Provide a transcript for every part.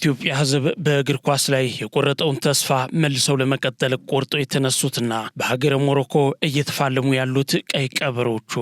የኢትዮጵያ ሕዝብ በእግር ኳስ ላይ የቆረጠውን ተስፋ መልሰው ለመቀጠል ቆርጦ የተነሱትና በሀገረ ሞሮኮ እየተፋለሙ ያሉት ቀይ ቀበሮቹ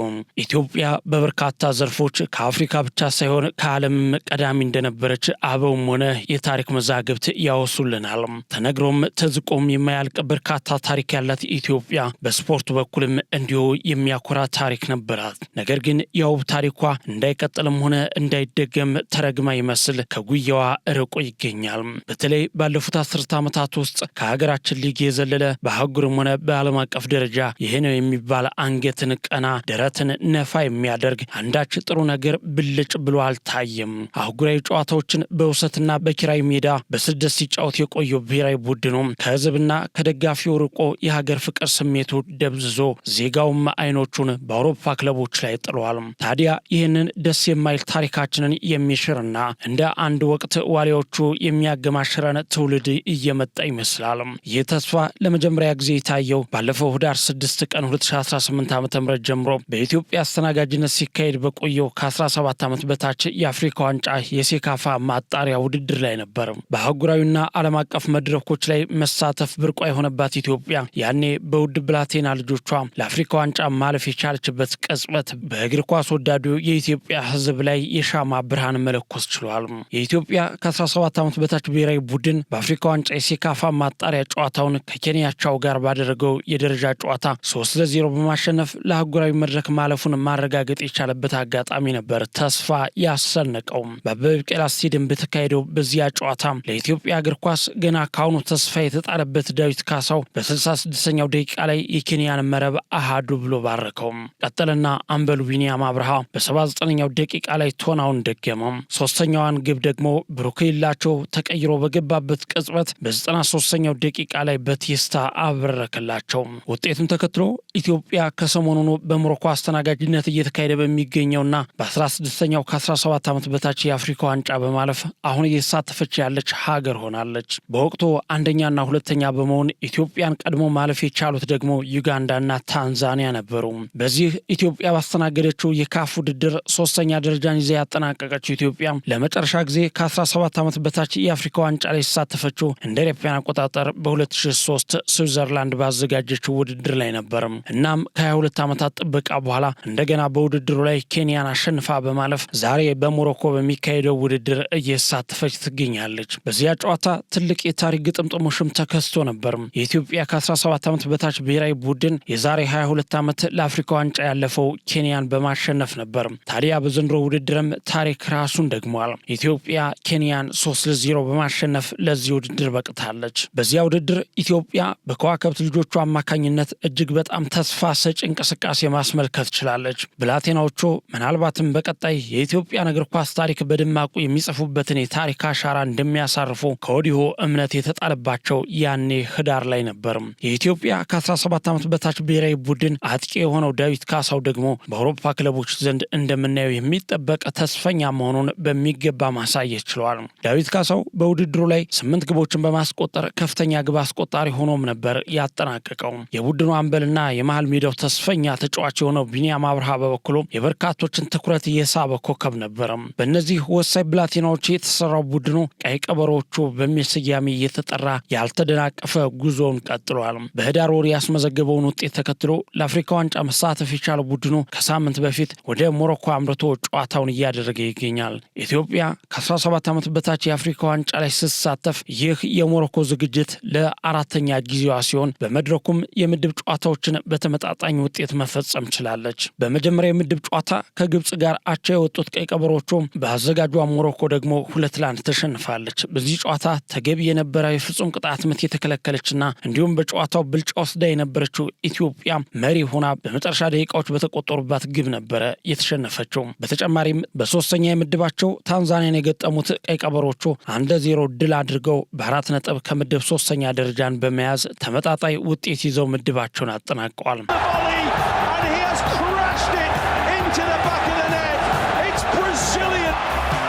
ኢትዮጵያ በበርካታ ዘርፎች ከአፍሪካ ብቻ ሳይሆን ከዓለምም ቀዳሚ እንደነበረች አበውም ሆነ የታሪክ መዛግብት ያወሱልናል። ተነግሮም ተዝቆም የማያልቅ በርካታ ታሪክ ያላት ኢትዮጵያ በስፖርቱ በኩልም እንዲሁ የሚያኮራ ታሪክ ነበራት። ነገር ግን የውብ ታሪኳ እንዳይቀጥልም ሆነ እንዳይደገም ተረግማ ይመስል ከጉያዋ ርቆ ይገኛል። በተለይ ባለፉት 10 ዓመታት ውስጥ ከሀገራችን ሊግ የዘለለ በአህጉርም ሆነ በዓለም አቀፍ ደረጃ ይሄ ነው የሚባል አንገትን ቀና ደረትን ነፋ የሚያደርግ አንዳች ጥሩ ነገር ብልጭ ብሎ አልታየም። አህጉራዊ ጨዋታዎችን በውሰትና በኪራይ ሜዳ በስደት ሲጫወት የቆየው ብሔራዊ ቡድኑ ከህዝብና ከደጋፊው ርቆ የሀገር ፍቅር ስሜቱ ደብዝዞ ዜጋውም አይኖቹን በአውሮፓ ክለቦች ላይ ጥሏል። ታዲያ ይህንን ደስ የማይል ታሪካችንን የሚሽርና እንደ አንድ ወቅት ዋሊያዎቹ የሚያገማሽረን ትውልድ እየመጣ ይመስላል። ይህ ተስፋ ለመጀመሪያ ጊዜ የታየው ባለፈው ህዳር 6 ቀን 2018 ዓ.ም ጀምሮ በኢትዮጵያ አስተናጋጅነት ሲካሄድ በቆየው ከ17 ዓመት በታች የአፍሪካ ዋንጫ የሴካፋ ማጣሪያ ውድድር ላይ ነበር። በአህጉራዊና ዓለም አቀፍ መድረኮች ላይ መሳተፍ ብርቋ የሆነባት ኢትዮጵያ ያኔ በውድ ብላቴና ልጆቿ ለአፍሪካ ዋንጫ ማለፍ የቻለችበት ቅጽበት በእግር ኳስ ወዳዱ የኢትዮጵያ ህዝብ ላይ የሻማ ብርሃን መለኮስ ችሏል። የኢትዮጵያ ከ17 ዓመት በታች ብሔራዊ ቡድን በአፍሪካ ዋንጫ የሴካፋ ማጣሪያ ጨዋታውን ከኬንያቻው ጋር ባደረገው የደረጃ ጨዋታ 3-0 በማሸነፍ ለአህጉራዊ መድረክ ማለፉን ማረጋገጥ የቻለበት አጋጣሚ ነበር ተስፋ ያሰነቀው። በአበበ ቢቂላ ስቴዲየም በተካሄደው በዚያ ጨዋታ ለኢትዮጵያ እግር ኳስ ገና ካሁኑ ተስፋ የተጣለበት ዳዊት ካሳው በ66ኛው ደቂቃ ላይ የኬንያን መረብ አሃዱ ብሎ ባረከው። ቀጠልና አምበሉ ቢኒያም አብርሃ በ79ኛው ደቂቃ ላይ ቶናውን ደገመው። ሶስተኛዋን ግብ ደግሞ ብሩክላቸው ተቀይሮ በገባበት ቅጽበት በ93ኛው ደቂቃ ላይ በቴስታ አበረከላቸው። ውጤቱን ተከትሎ ኢትዮጵያ ከሰሞኑኑ በሞሮኮ አስተናጋጅነት እየተካሄደ በሚገኘውና በ16ኛው ከ17 ዓመት በታች የአፍሪካ ዋንጫ በማለፍ አሁን እየተሳተፈች ያለች ሀገር ሆናለች። በወቅቱ አንደኛና ሁለተኛ በመሆን ኢትዮጵያን ቀድሞ ማለፍ የቻሉት ደግሞ ዩጋንዳና ታንዛኒያ ነበሩ። በዚህ ኢትዮጵያ ባስተናገደችው የካፍ ውድድር 3ኛ ደረጃን ይዛ ያጠናቀቀችው ኢትዮጵያ ለመጨረሻ ጊዜ ከ17 ዓመት በታች የአፍሪካ ዋንጫ ላይ የተሳተፈችው እንደ አውሮፓውያን አቆጣጠር በ2003 ስዊዘርላንድ ባዘጋጀችው ውድድር ላይ ነበር። እናም ከ22 ዓመታት ጥበቃ በኋላ እንደገና በውድድሩ ላይ ኬንያን አሸንፋ በማለፍ ዛሬ በሞሮኮ በሚካሄደው ውድድር እየተሳተፈች ትገኛለች። በዚያ ጨዋታ ትልቅ የታሪክ ግጥምጥሞሽም ተከስቶ ነበር። የኢትዮጵያ ከ17 ዓመት በታች ብሔራዊ ቡድን የዛሬ 22 ዓመት ለአፍሪካ ዋንጫ ያለፈው ኬንያን በማሸነፍ ነበር። ታዲያ በዘንድሮ ውድድርም ታሪክ ራሱን ደግሟል። ኢትዮጵያ ኬንያን 3-0 በማሸነፍ ለዚህ ውድድር በቅታለች። በዚያ ውድድር ኢትዮጵያ በከዋክብት ልጆቹ አማካኝነት እጅግ በጣም ተስፋ ሰጪ እንቅስቃሴ ማስመልከት ችላለች። ብላቴናዎቹ ምናልባትም በቀጣይ የኢትዮጵያ እግር ኳስ ታሪክ በደማቁ የሚጽፉበትን የታሪክ አሻራ እንደሚያሳርፉ ከወዲሁ እምነት የተጣለባቸው ያኔ ህዳር ላይ ነበር። የኢትዮጵያ ከ17 ዓመት በታች ብሔራዊ ቡድን አጥቂ የሆነው ዳዊት ካሳው ደግሞ በአውሮፓ ክለቦች ዘንድ እንደምናየው የሚጠበቅ ተስፈኛ መሆኑን በሚገባ ማሳየት ችሏል። ዳዊት ካሳው በውድድሩ ላይ 8 ግቦችን በማስቆጠር ከፍተኛ ግብ አስቆጣሪ ሆኖም ነበር ያጠናቀቀው። የቡድኑ አምበልና የመሃል ሜዳው ተስፈኛ ተጫዋች የሆነው ቢኒያም አብርሃ በበኩሉ የበርካቶችን ትኩረት የሳበ ኮከብ ነበር። በእነዚህ ወሳኝ ብላቴናዎች የተሰራው ቡድኑ ቀይ ቀበሮቹ በሚል ስያሜ እየተጠራ ያልተደናቀፈ ጉዞውን ቀጥሏል። በህዳር ወር ያስመዘገበውን ውጤት ተከትሎ ለአፍሪካ ዋንጫ መሳተፍ የቻለው ቡድኑ ከሳምንት በፊት ወደ ሞሮኮ አምርቶ ጨዋታውን እያደረገ ይገኛል። ኢትዮጵያ ከ17 ዓመት በታች የአፍሪካ ዋንጫ ላይ ስትሳተፍ ይህ የሞሮኮ ዝግጅት ለአራተኛ ጊዜዋ ሲሆን በመድረኩም የምድብ ጨዋታዎችን በተመጣጣኝ ውጤት መፈጸም ችላለች። በመጀመሪያ የምድብ ጨዋታ ከግብጽ ጋር አቻ የወጡት ቀይ ቀበሮቹ በአዘጋጇ ሞሮኮ ደግሞ 2-1 ተሸንፋለች። በዚህ ጨዋታ ተገቢ የነበረ የፍጹም ቅጣት ምት የተከለከለችና እንዲሁም በጨዋታው ብልጫ ወስዳ የነበረችው ኢትዮጵያ መሪ ሆና በመጨረሻ ደቂቃዎች በተቆጠሩባት ግብ ነበረ የተሸነፈችው። በተጨማሪም በሶስተኛ የምድባቸው ታንዛኒያን የገጠሙት ቀይ ቀበሮቹ 1-0 ድል አድርገው በ4 ነጥብ ከምድብ 3ኛ ደረጃን በመያዝ ተመጣጣኝ ውጤት ይዘው ምድባቸውን አጠናቀዋል።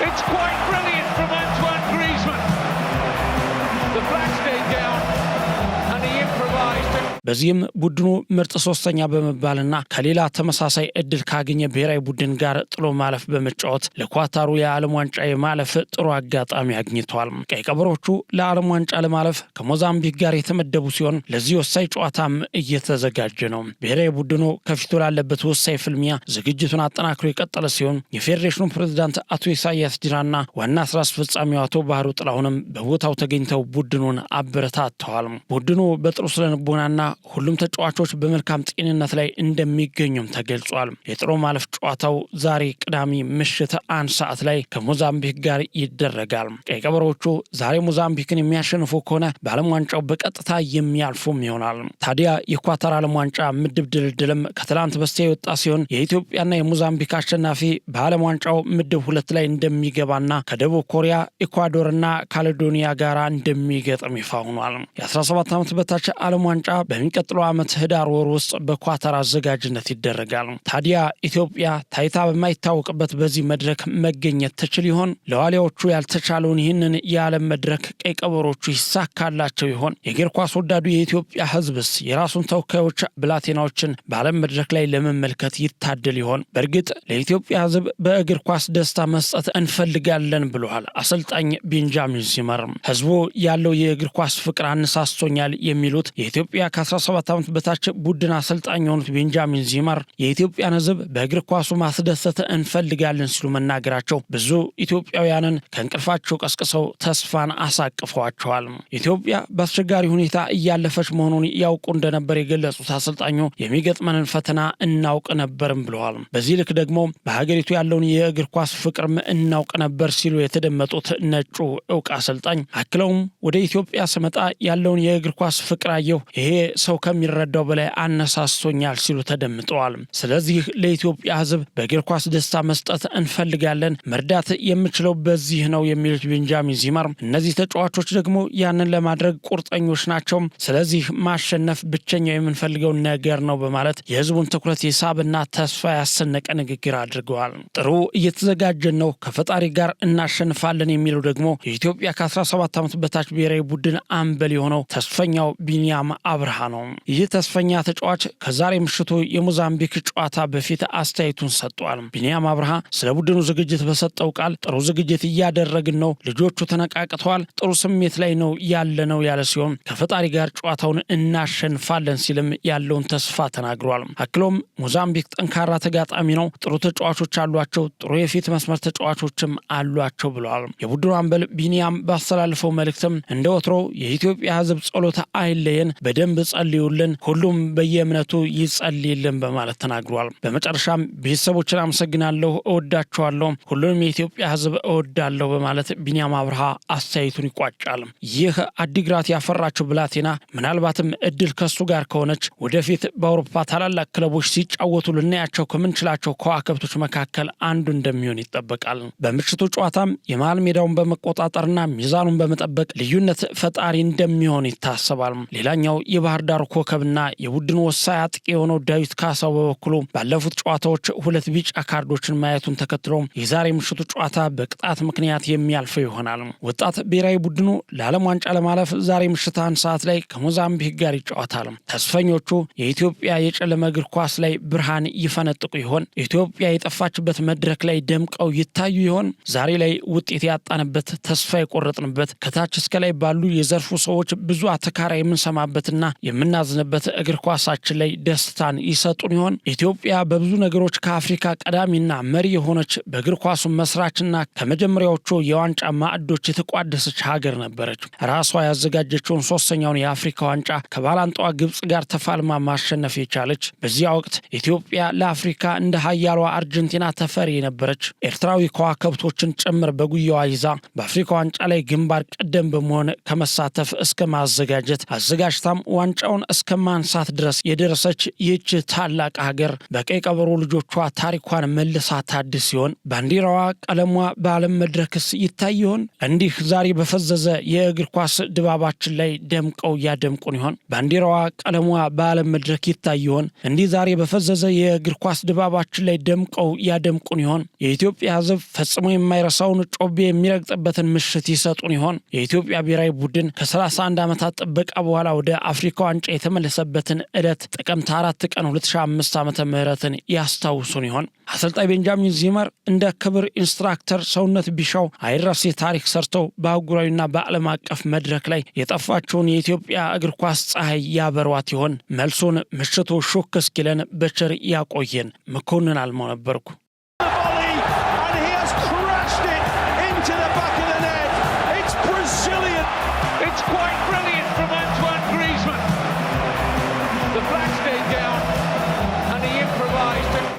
It's quite brilliant from Antoine Griezmann. The flag stayed down and he improvised. በዚህም ቡድኑ ምርጥ ሶስተኛ በመባልና ከሌላ ተመሳሳይ እድል ካገኘ ብሔራዊ ቡድን ጋር ጥሎ ማለፍ በመጫወት ለኳታሩ የዓለም ዋንጫ የማለፍ ጥሩ አጋጣሚ አግኝቷል። ቀይ ቀበሮቹ ለዓለም ዋንጫ ለማለፍ ከሞዛምቢክ ጋር የተመደቡ ሲሆን ለዚህ ወሳኝ ጨዋታም እየተዘጋጀ ነው። ብሔራዊ ቡድኑ ከፊቱ ላለበት ወሳኝ ፍልሚያ ዝግጅቱን አጠናክሮ የቀጠለ ሲሆን የፌዴሬሽኑ ፕሬዝዳንት አቶ ኢሳያስ ጅራና ዋና ስራ አስፈጻሚው አቶ ባህሩ ጥላሁንም በቦታው ተገኝተው ቡድኑን አበረታተዋል። ቡድኑ በጥሩ ስለንቦናና ሁሉም ተጫዋቾች በመልካም ጤንነት ላይ እንደሚገኙም ተገልጿል። የጥሎ ማለፍ ጨዋታው ዛሬ ቅዳሜ ምሽት 1 ሰዓት ላይ ከሞዛምቢክ ጋር ይደረጋል። ቀይ ቀበሮቹ ዛሬ ሞዛምቢክን የሚያሸንፉ ከሆነ በዓለም ዋንጫው በቀጥታ የሚያልፉም ይሆናል። ታዲያ የኳታር ዓለም ዋንጫ ምድብ ድልድልም ከትላንት በስቲያ የወጣ ሲሆን የኢትዮጵያና የሞዛምቢክ አሸናፊ በዓለም ዋንጫው ምድብ 2 ላይ እንደሚገባና ከደቡብ ኮሪያ፣ ኢኳዶርና ካሌዶኒያ ጋር እንደሚገጥም ይፋ ሆኗል። የ17 ዓመት በታች ዓለም ዋንጫ በሚቀጥለው ዓመት ህዳር ወር ውስጥ በኳታር አዘጋጅነት ይደረጋል። ታዲያ ኢትዮጵያ ታይታ በማይታወቅበት በዚህ መድረክ መገኘት ትችል ይሆን? ለዋሊያዎቹ ያልተቻለውን ይህንን የዓለም መድረክ ቀይ ቀበሮቹ ይሳካላቸው ይሆን? የእግር ኳስ ወዳዱ የኢትዮጵያ ህዝብስ የራሱን ተወካዮች ብላቴናዎችን በዓለም መድረክ ላይ ለመመልከት ይታደል ይሆን? በእርግጥ ለኢትዮጵያ ህዝብ በእግር ኳስ ደስታ መስጠት እንፈልጋለን ብለዋል አሰልጣኝ ቤንጃሚን ዚመር። ህዝቡ ያለው የእግር ኳስ ፍቅር አነሳስቶኛል የሚሉት የኢትዮጵያ ከ17 ዓመት በታች ቡድን አሰልጣኝ የሆኑት ቤንጃሚን ዚመር የኢትዮጵያን ህዝብ በእግር ኳሱ ማስደሰት እንፈልጋለን ሲሉ መናገራቸው ብዙ ኢትዮጵያውያንን ከእንቅልፋቸው ቀስቅሰው ተስፋን አሳቅፈዋቸዋል። ኢትዮጵያ በአስቸጋሪ ሁኔታ እያለፈች መሆኑን ያውቁ እንደነበር የገለጹት አሰልጣኙ የሚገጥመንን ፈተና እናውቅ ነበርም ብለዋል። በዚህ ልክ ደግሞ በሀገሪቱ ያለውን የእግር ኳስ ፍቅርም እናውቅ ነበር ሲሉ የተደመጡት ነጩ እውቅ አሰልጣኝ አክለውም ወደ ኢትዮጵያ ስመጣ ያለውን የእግር ኳስ ፍቅር አየሁ፣ ይሄ ሰው ከሚረዳው በላይ አነሳስቶኛል ሲሉ ተደምጠዋል። ስለዚህ ለኢትዮጵያ ህዝብ በእግር ኳስ ደስታ መስጠት እንፈልጋለን፣ መርዳት የምችለው በዚህ ነው የሚሉት ቤንጃሚን ዚመር እነዚህ ተጫዋቾች ደግሞ ያንን ለማድረግ ቁርጠኞች ናቸው። ስለዚህ ማሸነፍ ብቸኛው የምንፈልገው ነገር ነው በማለት የህዝቡን ትኩረት የሳብና ተስፋ ያሰነቀ ንግግር አድርገዋል። ጥሩ እየተዘጋጀን ነው፣ ከፈጣሪ ጋር እናሸንፋለን የሚለው ደግሞ የኢትዮጵያ ከ17 ዓመት በታች ብሔራዊ ቡድን አምበል የሆነው ተስፈኛው ቢኒያም አብርሃ ነው። ይህ ተስፈኛ ተጫዋች ከዛሬ ምሽቱ የሞዛምቢክ ጨዋታ በፊት አስተያየቱን ሰጥቷል። ቢኒያም አብርሃ ስለ ቡድኑ ዝግጅት በሰጠው ቃል ጥሩ ዝግጅት እያደረግን ነው፣ ልጆቹ ተነቃቅተዋል፣ ጥሩ ስሜት ላይ ነው ያለነው ያለ ሲሆን ከፈጣሪ ጋር ጨዋታውን እናሸንፋለን ሲልም ያለውን ተስፋ ተናግሯል። አክሎም ሞዛምቢክ ጠንካራ ተጋጣሚ ነው፣ ጥሩ ተጫዋቾች አሏቸው፣ ጥሩ የፊት መስመር ተጫዋቾችም አሏቸው ብለዋል። የቡድኑ አምበል ቢኒያም ባስተላለፈው መልእክትም እንደ ወትሮ የኢትዮጵያ ህዝብ ጸሎት አይለየን፣ በደንብ ጸልዩልን፣ ሁሉም በየእምነቱ ይጸልይልን በማለት ተናግሯል። በመጨረሻም ቤተሰቦችን አመሰግናለሁ፣ እወዳቸዋለሁ፣ ሁሉንም የኢትዮጵያ ህዝብ እወዳለሁ በማለት ቢኒያም አብርሃ አስተያየቱን ይቋጫል። ይህ አዲግራት ያፈራችው ብላቴና ምናልባትም እድል ከሱ ጋር ከሆነች ወደፊት በአውሮፓ ታላላቅ ክለቦች ሲጫወቱ ልናያቸው ከምንችላቸው ከዋክብቶች መካከል አንዱ እንደሚሆን ይጠበቃል። በምሽቱ ጨዋታም የመሃል ሜዳውን በመቆጣጠርና ሚዛኑን በመጠበቅ ልዩነት ፈጣሪ እንደሚሆን ይታሰባል። ሌላኛው የባህር ዳር ኮከብና የቡድኑ ወሳኝ አጥቂ የሆነው ዳዊት ካሳው በበኩሉ ባለፉት ጨዋታዎች 2 ቢጫ ካርዶችን ማየቱን ተከትሎ የዛሬ ምሽቱ ጨዋታ በቅጣት ምክንያት የሚያልፈው ይሆናል። ወጣት ብሔራዊ ቡድኑ ለዓለም ዋንጫ ለማለፍ ዛሬ ምሽት 1 ሰዓት ላይ ከሞዛምቢክ ጋር ይጫወታል። ተስፈኞቹ የኢትዮጵያ የጨለመ እግር ኳስ ላይ ብርሃን ይፈነጥቁ ይሆን? ኢትዮጵያ የጠፋችበት መድረክ ላይ ደምቀው ይታዩ ይሆን? ዛሬ ላይ ውጤት ያጣንበት፣ ተስፋ የቆረጥንበት፣ ከታች እስከ ላይ ባሉ የዘርፉ ሰዎች ብዙ አተካራ የምንሰማበትና የምናዝንበት እግር ኳሳችን ላይ ደስታን ይሰጡን ይሆን? ኢትዮጵያ በብዙ ነገሮች ከአፍሪካ ቀዳሚና መሪ የሆነች በእግር ኳሱ መስራችና ከመጀመሪያዎቹ የዋንጫ ማዕዶች የተቋደሰች ሀገር ነበረች። ራሷ ያዘጋጀችውን 3ኛውን የአፍሪካ ዋንጫ ከባላንጣዋ ግብጽ ጋር ተፋልማ ማሸነፍ የቻለች፣ በዚያ ወቅት ኢትዮጵያ ለአፍሪካ እንደ ሀያሏ አርጀንቲና ተፈሪ የነበረች፣ ኤርትራዊ ከዋክብቶችን ጭምር በጉያዋ ይዛ በአፍሪካ ዋንጫ ላይ ግንባር ቀደም በመሆን ከመሳተፍ እስከ ማዘጋጀት አዘጋጅታም ዋንጫውን እስከ ማንሳት ድረስ የደረሰች ይህች ታላቅ ሀገር በቀይ ቀበሮ ልጆቿ ታሪኳን መልሳ ታድስ ሲሆን ባንዲራዋ፣ ቀለሟ በዓለም መድረክስ ይታይ ይሆን? እንዲህ ዛሬ በፈዘዘ የእግር ኳስ ድባባችን ላይ ደምቀው ያደምቁን ይሆን? ባንዲራዋ፣ ቀለሟ በዓለም መድረክ ይታይ ይሆን? እንዲህ ዛሬ በፈዘዘ የእግር ኳስ ድባባችን ላይ ደምቀው ያደምቁን ይሆን? የኢትዮጵያ ሕዝብ ፈጽሞ የማይረሳውን ጮቤ የሚረግጥበትን ምሽት ይሰጡን ይሆን? የኢትዮጵያ ብሔራዊ ቡድን ከ31 ዓመታት ጥበቃ በኋላ ወደ አፍሪካ ዋንጫ የተመለሰበትን ዕለት ጥቅምት 4 ቀን 2005 ዓ.ም ያስታውሱን ይሆን? አሰልጣኝ ቤንጃሚን ዚመር እንደ ክብር ኢንስትራክተር ሰውነት ቢሻው አይረሴ ታሪክ ሰርተው በአህጉራዊና በዓለም አቀፍ መድረክ ላይ የጠፋቸውን የኢትዮጵያ እግር ኳስ ፀሐይ ያበሯት ይሆን? መልሱን ምሽቱ ሹክ እስኪለን በቸር ያቆየን። መኮንን አልማው ነበርኩ።